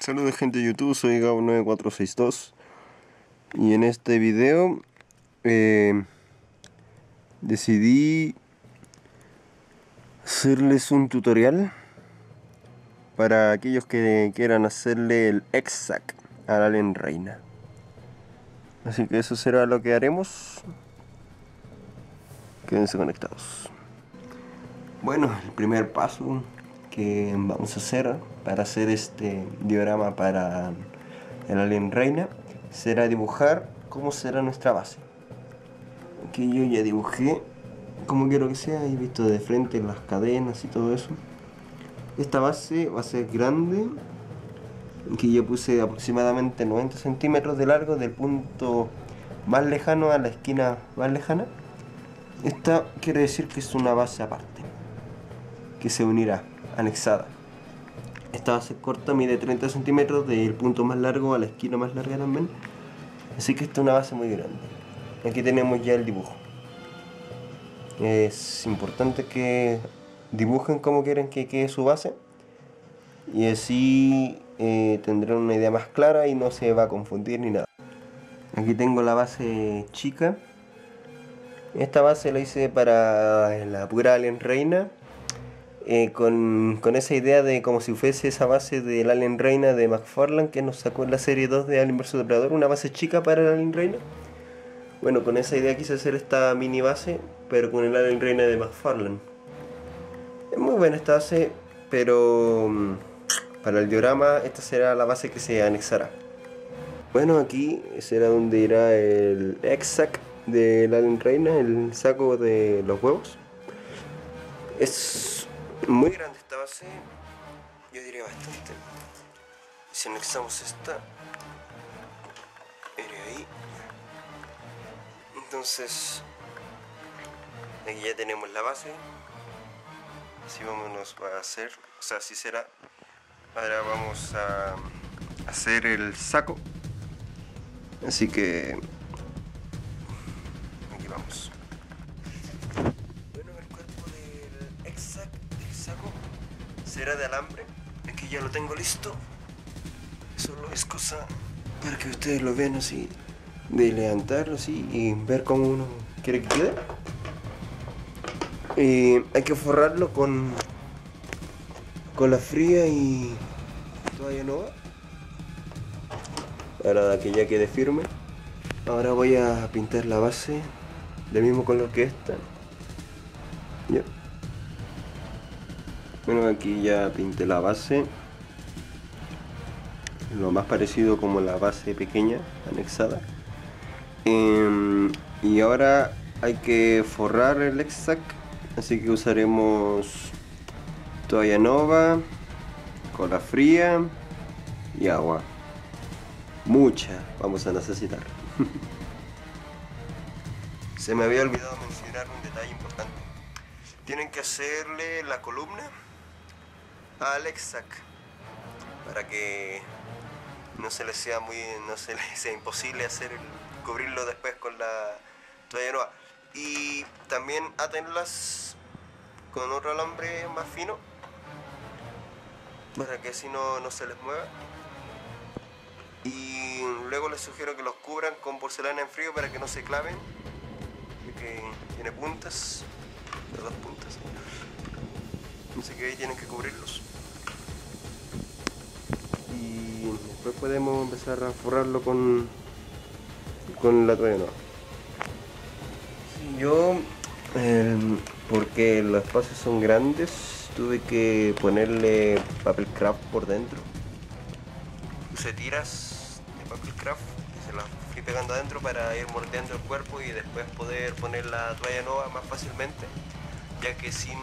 Saludos gente de YouTube, soy Gabo9462 y en este video decidí hacerles un tutorial para aquellos que quieran hacerle el Exac al Alien Reina. Así que eso será lo que haremos. Quédense conectados. Bueno, el primer paso que vamos a hacer para hacer este diorama para el Alien Reina será dibujar cómo será nuestra base. Aquí yo ya dibujé como quiero que sea, he visto de frente las cadenas y todo eso. Esta base va a ser grande, que yo puse aproximadamente 90 centímetros de largo del punto más lejano a la esquina más lejana. Esta quiere decir que es una base aparte, que se unirá, anexada. Esta base corta mide 30 centímetros del punto más largo a la esquina más larga también. Así que esta es una base muy grande. Aquí tenemos ya el dibujo. Es importante que dibujen como quieren que quede su base, y así tendrán una idea más clara y no se va a confundir ni nada. Aquí tengo la base chica. Esta base la hice para la pura Alien Reina, con esa idea de como si fuese esa base del Alien Reina de McFarlane que nos sacó en la serie 2 de Alien vs Depredador, una base chica para el Alien Reina. Bueno, con esa idea quise hacer esta mini base, pero con el Alien Reina de McFarlane. Es muy buena esta base, pero para el diorama esta será la base que se anexará. Bueno, aquí será donde irá el Exac del Alien Reina, el saco de los huevos. Es muy grande esta base, yo diría bastante. Si anexamos esta, iré ahí. Entonces, aquí ya tenemos la base. Así vámonos a hacer, o sea, así será. Ahora vamos a hacer el saco. Así que aquí vamos. Bueno, el cuerpo del Exac del saco será de alambre. Aquí ya lo tengo listo. Solo es cosa para que ustedes lo vean así, de levantarlo así y ver cómo uno quiere que quede. Hay que forrarlo con la fría y toalla nueva para que ya quede firme. Ahora voy a pintar la base del mismo color que esta. Ya. Bueno, aquí ya pinté la base, lo más parecido como la base pequeña anexada. Y ahora hay que forrar el Exac, así que usaremos toalla nova, cola fría y agua. Mucha vamos a necesitar. Se me había olvidado mencionar un detalle importante. Tienen que hacerle la columna al Exac para que no se les sea imposible cubrirlo después con la toalla nueva. Y también átenlas con otro alambre más fino para que así no se les mueva. Y luego les sugiero que los cubran con porcelana en frío para que no se claven, porque tiene puntas, las dos puntas, así que ahí tienen que cubrirlos. Y después podemos empezar a forrarlo con la toalla nueva. Yo, porque los espacios son grandes, tuve que ponerle papel craft por dentro. Usé tiras de papel craft y se las fui pegando adentro para ir moldeando el cuerpo y después poder poner la toalla nueva más fácilmente, ya que sin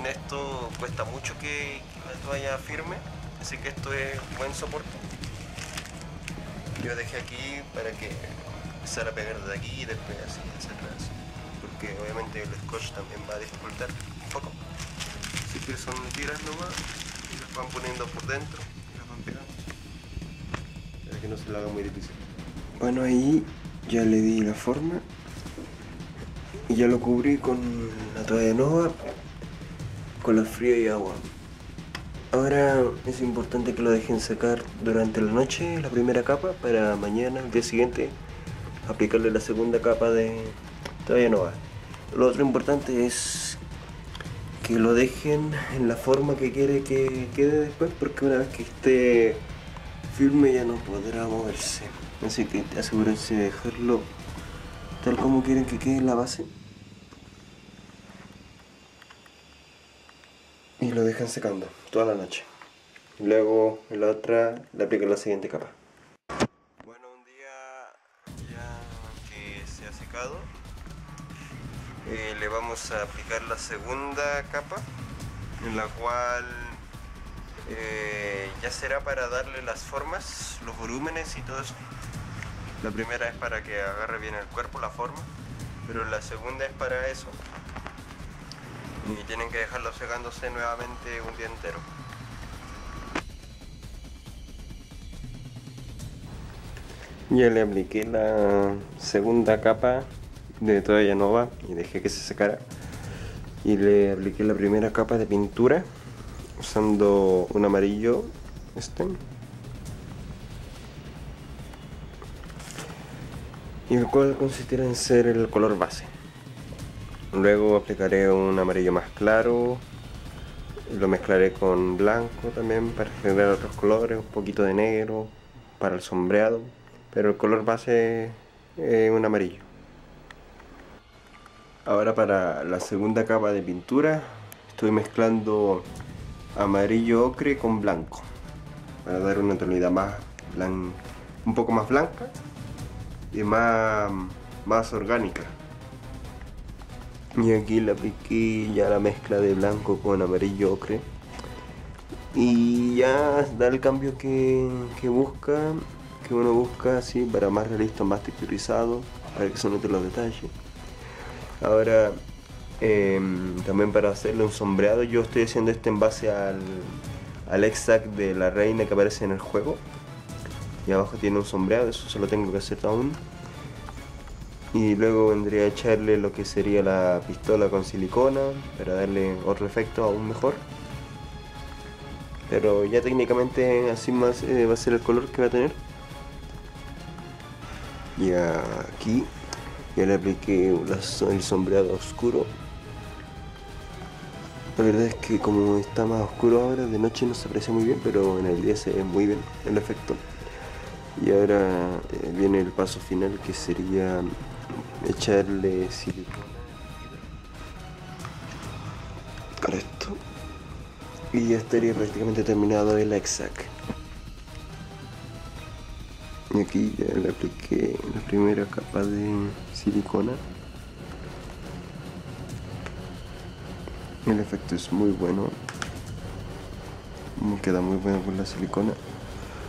esto cuesta mucho que la toalla firme, así que esto es buen soporte. Yo dejé aquí para que empezara a pegar desde aquí y después así hacia atrás, porque obviamente el scotch también va a dificultar un poco. Así que son tiras nomás y las van poniendo por dentro y las van pegando para que no se lo haga muy difícil. Bueno, ahí ya le di la forma y ya lo cubrí con la toalla nueva, con la fría y agua. Ahora es importante que lo dejen secar durante la noche, la primera capa, para mañana, el día siguiente, aplicarle la segunda capa de Todavía no va. Lo otro importante es que lo dejen en la forma que quiere que quede después, porque una vez que esté firme ya no podrá moverse. Así que asegúrense de dejarlo tal como quieren que quede la base. Y lo dejan secando toda la noche. Luego en la otra le aplican la siguiente capa. Bueno, un día ya que se ha secado, le vamos a aplicar la segunda capa, en la cual ya será para darle las formas, los volúmenes y todo eso. La primera es para que agarre bien el cuerpo, la forma, pero la segunda es para eso. Y tienen que dejarlo secándose nuevamente un día entero. Ya le apliqué la segunda capa de Todavía no va y dejé que se secara. Y le apliqué la primera capa de pintura usando un amarillo, y el cual consistirá en ser el color base. Luego aplicaré un amarillo más claro, lo mezclaré con blanco también para generar otros colores, un poquito de negro para el sombreado, pero el color base es un amarillo. Ahora para la segunda capa de pintura estoy mezclando amarillo ocre con blanco para dar una tonalidad más un poco más blanca y más orgánica. Y aquí le apliqué ya la mezcla de blanco con amarillo ocre y ya da el cambio que uno busca así, para más realista, más texturizado, para que se noten los detalles. Ahora también para hacerle un sombreado, yo estoy haciendo este en base al exact de la reina que aparece en el juego, y abajo tiene un sombreado, eso se lo tengo que hacer aún. Y luego vendría a echarle lo que sería la pistola con silicona para darle otro efecto aún mejor, pero ya técnicamente así más va a ser el color que va a tener. Y aquí ya le apliqué el sombreado oscuro. La verdad es que como está más oscuro ahora, de noche no se aprecia muy bien, pero en el día se ve muy bien el efecto. Y ahora viene el paso final, que sería echarle silicona con esto. Y ya estaría prácticamente terminado el exact. Y aquí ya le apliqué la primera capa de silicona. El efecto es muy bueno, me queda muy bueno con la silicona.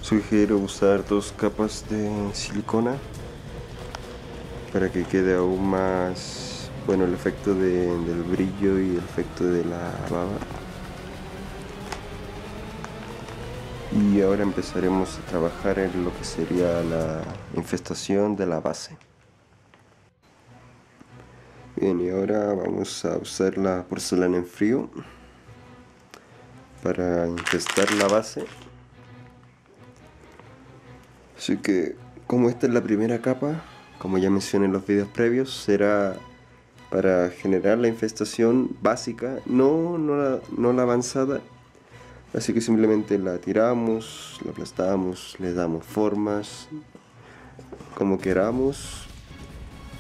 Sugiero usar 2 capas de silicona para que quede aún más bueno el efecto del brillo y el efecto de la baba. Y ahora empezaremos a trabajar en lo que sería la infestación de la base. Bien, y ahora vamos a usar la porcelana en frío para infestar la base. Así que, como esta es la primera capa, como ya mencioné en los videos previos, será para generar la infestación básica, no la avanzada. Así que simplemente la tiramos, la aplastamos, le damos formas como queramos,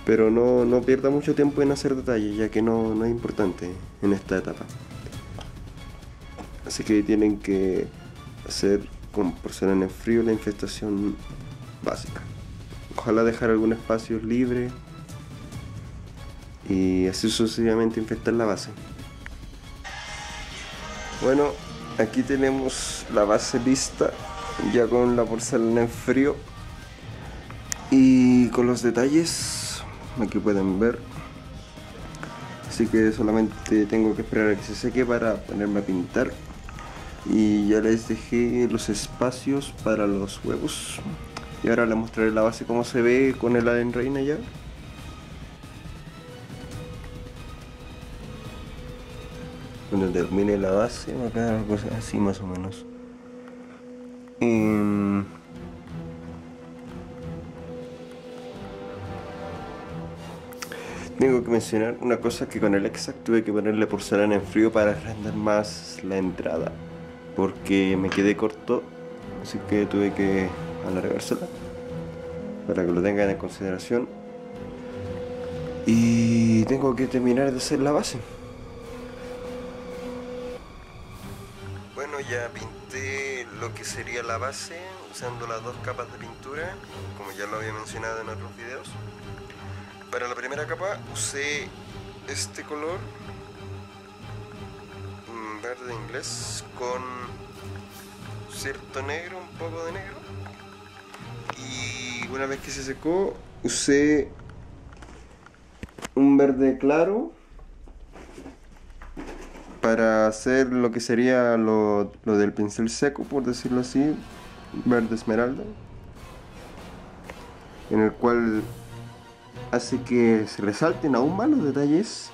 pero no pierda mucho tiempo en hacer detalles, ya que no es importante en esta etapa. Así que tienen que hacer con porcelana en frío la infestación básica. Ojalá dejar algún espacio libre y así sucesivamente infectar la base. Bueno, aquí tenemos la base lista, ya con la porcelana en frío y con los detalles, aquí pueden ver. Así que solamente tengo que esperar a que se seque para ponerme a pintar. Y ya les dejé los espacios para los huevos. Y ahora les mostraré la base cómo se ve con el Alien Reina ya. Bueno, cuando termine la base va a quedar algo así más o menos. Tengo que mencionar una cosa, que con el Exact tuve que ponerle porcelana en frío para agrandar más la entrada, porque me quedé corto, así que tuve que alargársela para que lo tengan en consideración. Y tengo que terminar de hacer la base. Bueno, ya pinté lo que sería la base usando las dos capas de pintura, como ya lo había mencionado en otros videos. Para la primera capa usé este color verde inglés con cierto negro, un poco de negro, y una vez que se secó usé un verde claro para hacer lo que sería lo del pincel seco, por decirlo así, verde esmeralda, en el cual hace que se resalten aún más los detalles.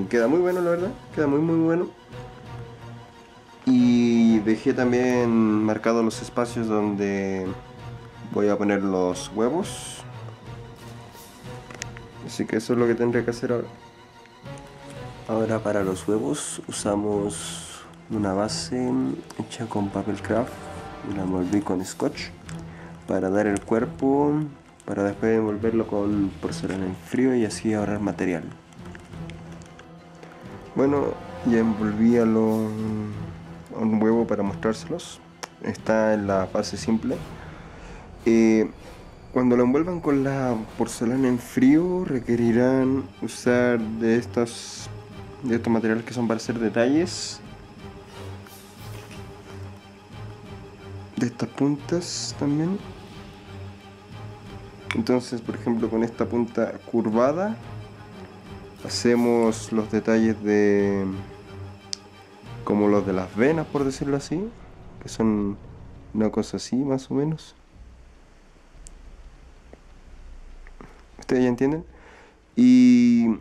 Queda muy bueno, la verdad, queda muy bueno. Y dejé también marcados los espacios donde voy a poner los huevos, así que eso es lo que tendré que hacer ahora. Ahora para los huevos usamos una base hecha con papel craft y la envolví con scotch para dar el cuerpo, para después envolverlo con porcelana en frío y así ahorrar material. Bueno, ya envolví a un huevo para mostrárselos. Está en la fase simple. Cuando lo envuelvan con la porcelana en frío requerirán usar de estos materiales que son para hacer detalles, de estas puntas también. Entonces, por ejemplo, con esta punta curvada hacemos los detalles de como los de las venas, por decirlo así, que son una cosa así más o menos. ¿Ustedes ya entienden? Y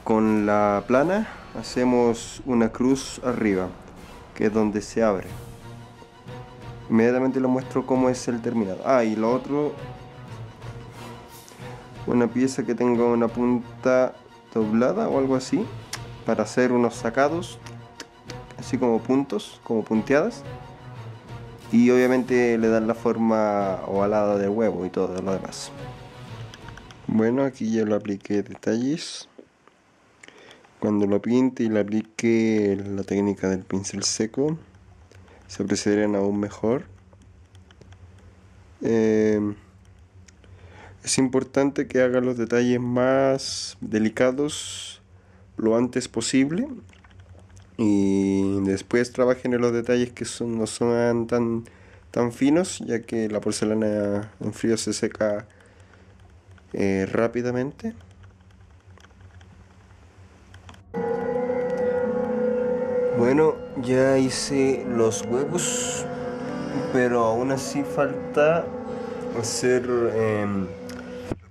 con la plana hacemos una cruz arriba, que es donde se abre. Inmediatamente les muestro cómo es el terminado. Y lo otro, una pieza que tenga una punta doblada o algo así, para hacer unos sacados, así como puntos, como punteadas. Y obviamente le dan la forma ovalada del huevo y todo lo demás. Bueno, aquí ya lo apliqué detalles. Cuando lo pinte y le aplique la técnica del pincel seco, se apreciarían aún mejor. Es importante que haga los detalles más delicados lo antes posible y después trabajen en los detalles que no son tan finos, ya que la porcelana en frío se seca rápidamente. Bueno, ya hice los huevos, pero aún así falta hacer lo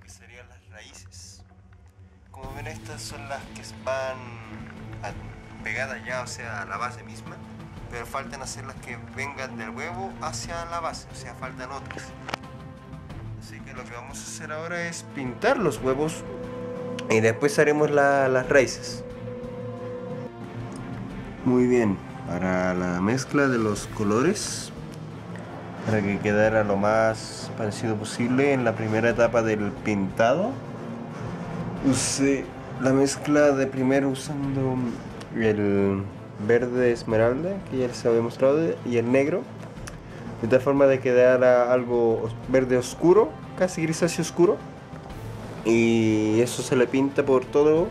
que serían las raíces. Como ven, estas son las que van pegadas ya, o sea, a la base misma, pero faltan hacer las que vengan del huevo hacia la base, o sea, faltan otras. Así que lo que vamos a hacer ahora es pintar los huevos y después haremos las raíces. Muy bien, para la mezcla de los colores, para que quedara lo más parecido posible en la primera etapa del pintado, usé la mezcla de primero usando el verde esmeralda, que ya les había mostrado, y el negro, de tal forma de que quedara algo verde oscuro, casi grisáceo oscuro, y eso se le pinta por todo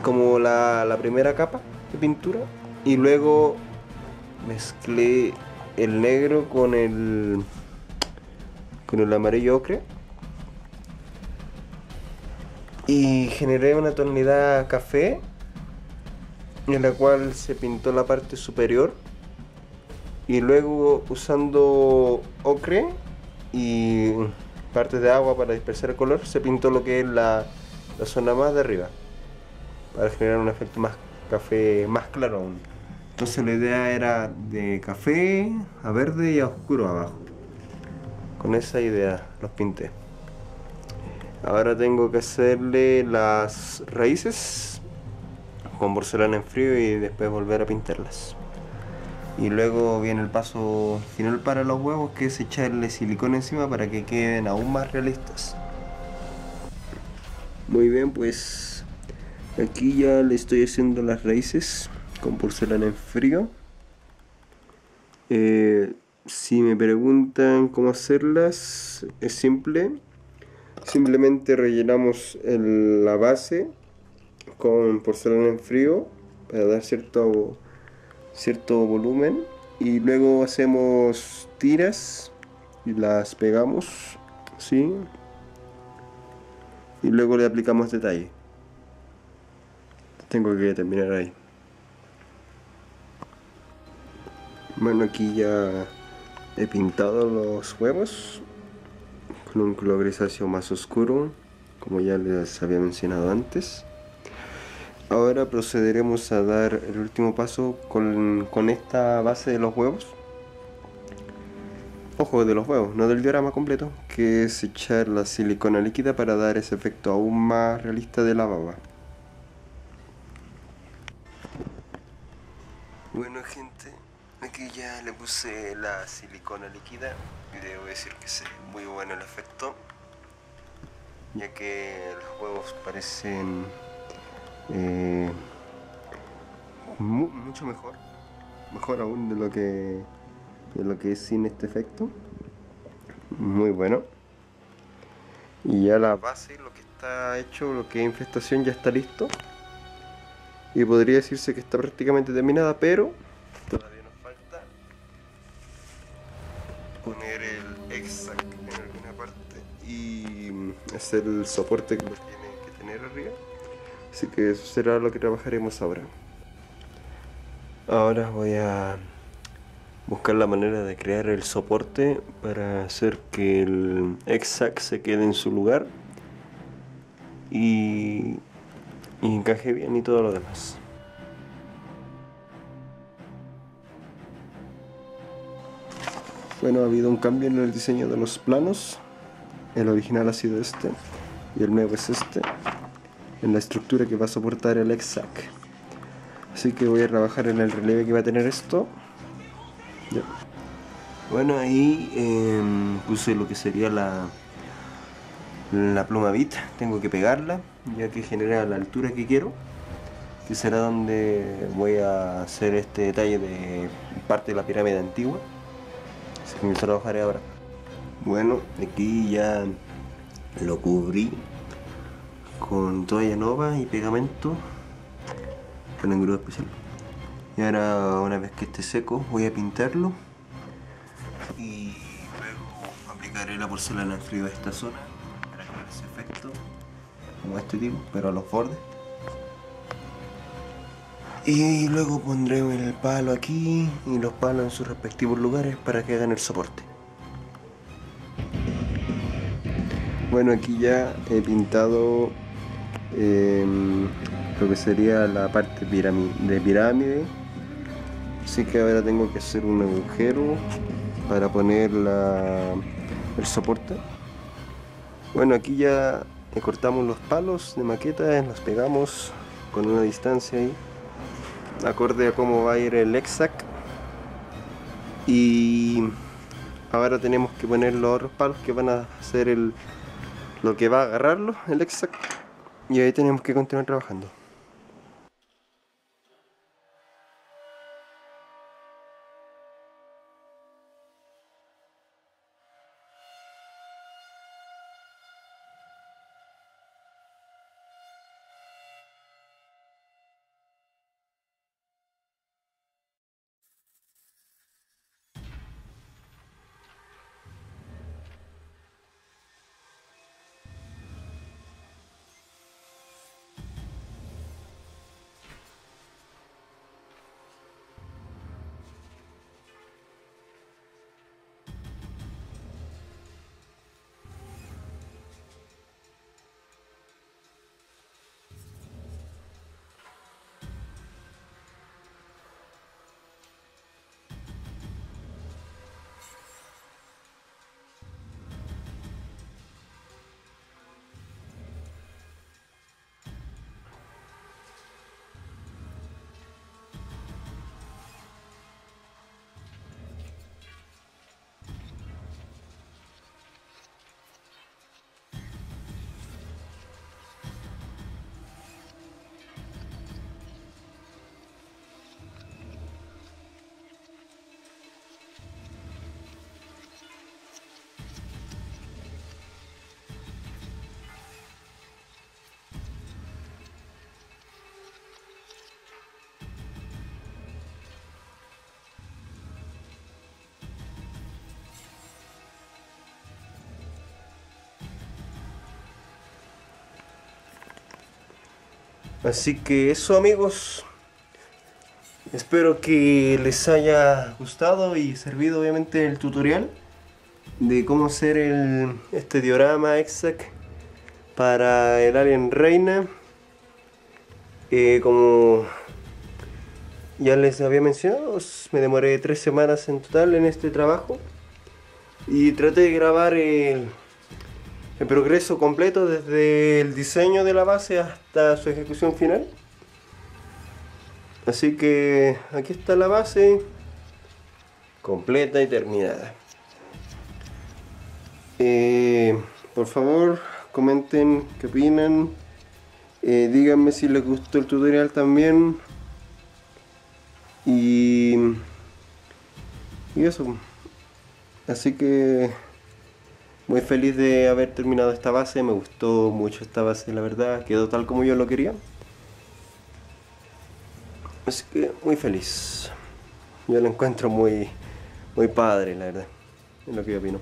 como la primera capa de pintura, y luego mezclé el negro con el amarillo ocre y generé una tonalidad café en la cual se pintó la parte superior, y luego usando ocre y partes de agua para dispersar el color se pintó lo que es la zona más de arriba. para generar un efecto más café, más claro aún. Entonces la idea era de café a verde y a oscuro abajo. Con esa idea los pinté. Ahora tengo que hacerle las raíces con porcelana en frío y después volver a pintarlas. Y luego viene el paso final para los huevos, que es echarle silicona encima para que queden aún más realistas. Muy bien, pues aquí ya le estoy haciendo las raíces con porcelana en frío. Si me preguntan cómo hacerlas, es simple. Simplemente rellenamos la base con porcelana en frío para dar cierto volumen y luego hacemos tiras y las pegamos, ¿sí? Y luego le aplicamos detalle. Tengo que terminar ahí. Bueno, aquí ya he pintado los huevos con un color grisáceo más oscuro, como ya les había mencionado antes. Ahora procederemos a dar el último paso con esta base de los huevos. Ojo, de los huevos, no del diorama completo, que es echar la silicona líquida para dar ese efecto aún más realista de la baba. Bueno gente, aquí ya le puse la silicona líquida y debo decir que es muy bueno el efecto, ya que los huevos parecen mucho mejor aún de lo que es sin este efecto. Muy bueno. Y ya la base, lo que está hecho, lo que es infestación ya está listo. Y podría decirse que está prácticamente terminada, pero todavía nos falta poner el exact en alguna parte y hacer el soporte que lo tiene que tener arriba. Así que eso será lo que trabajaremos ahora. Ahora voy a buscar la manera de crear el soporte para hacer que el exact se quede en su lugar y encaje bien y todo lo demás. Bueno, ha habido un cambio en el diseño de los planos. El original ha sido este y el nuevo es este, en la estructura que va a soportar el exact. Así que voy a trabajar en el relieve que va a tener esto. Ya. Bueno, ahí puse lo que sería la pluma bit. Tengo que pegarla ya que genera la altura que quiero, que será donde voy a hacer este detalle de parte de la pirámide antigua. Así que lo trabajaré ahora. Bueno, aquí ya lo cubrí con toalla nova y pegamento con engrudo especial. Y ahora, una vez que esté seco, voy a pintarlo y luego aplicaré la porcelana en frío a esta zona para crear ese efecto, como este tipo, pero a los bordes. Y luego pondré el palo aquí y los palos en sus respectivos lugares para que hagan el soporte. Bueno, aquí ya he pintado lo que sería la parte de pirámide. Así que ahora tengo que hacer un agujero para poner el soporte. Bueno, aquí ya cortamos los palos de maqueta, los pegamos con una distancia ahí, acorde a cómo va a ir el exact. Y ahora tenemos que poner los otros palos que van a hacer lo que va a agarrarlo, el exact. Y ahí tenemos que continuar trabajando. Así que eso, amigos. Espero que les haya gustado y servido obviamente el tutorial de cómo hacer este diorama Exact para el Alien Reina. Como ya les había mencionado, me demoré 3 semanas en total en este trabajo y traté de grabar el progreso completo desde el diseño de la base hasta su ejecución final. Así que aquí está la base completa y terminada. Por favor, comenten qué opinan. Díganme si les gustó el tutorial también. Y eso. Así que muy feliz de haber terminado esta base. Me gustó mucho esta base, la verdad. Quedó tal como yo lo quería. Así que muy feliz. Yo lo encuentro muy padre, la verdad. Es lo que yo opino.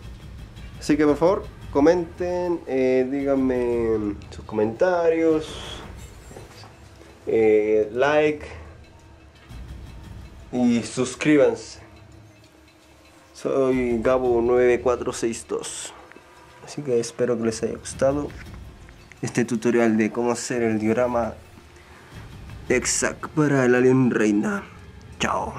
Así que por favor, comenten, díganme sus comentarios, like y suscríbanse. Soy Gabo9462. Así que espero que les haya gustado este tutorial de cómo hacer el diorama Exact para el Alien Reina. Chao.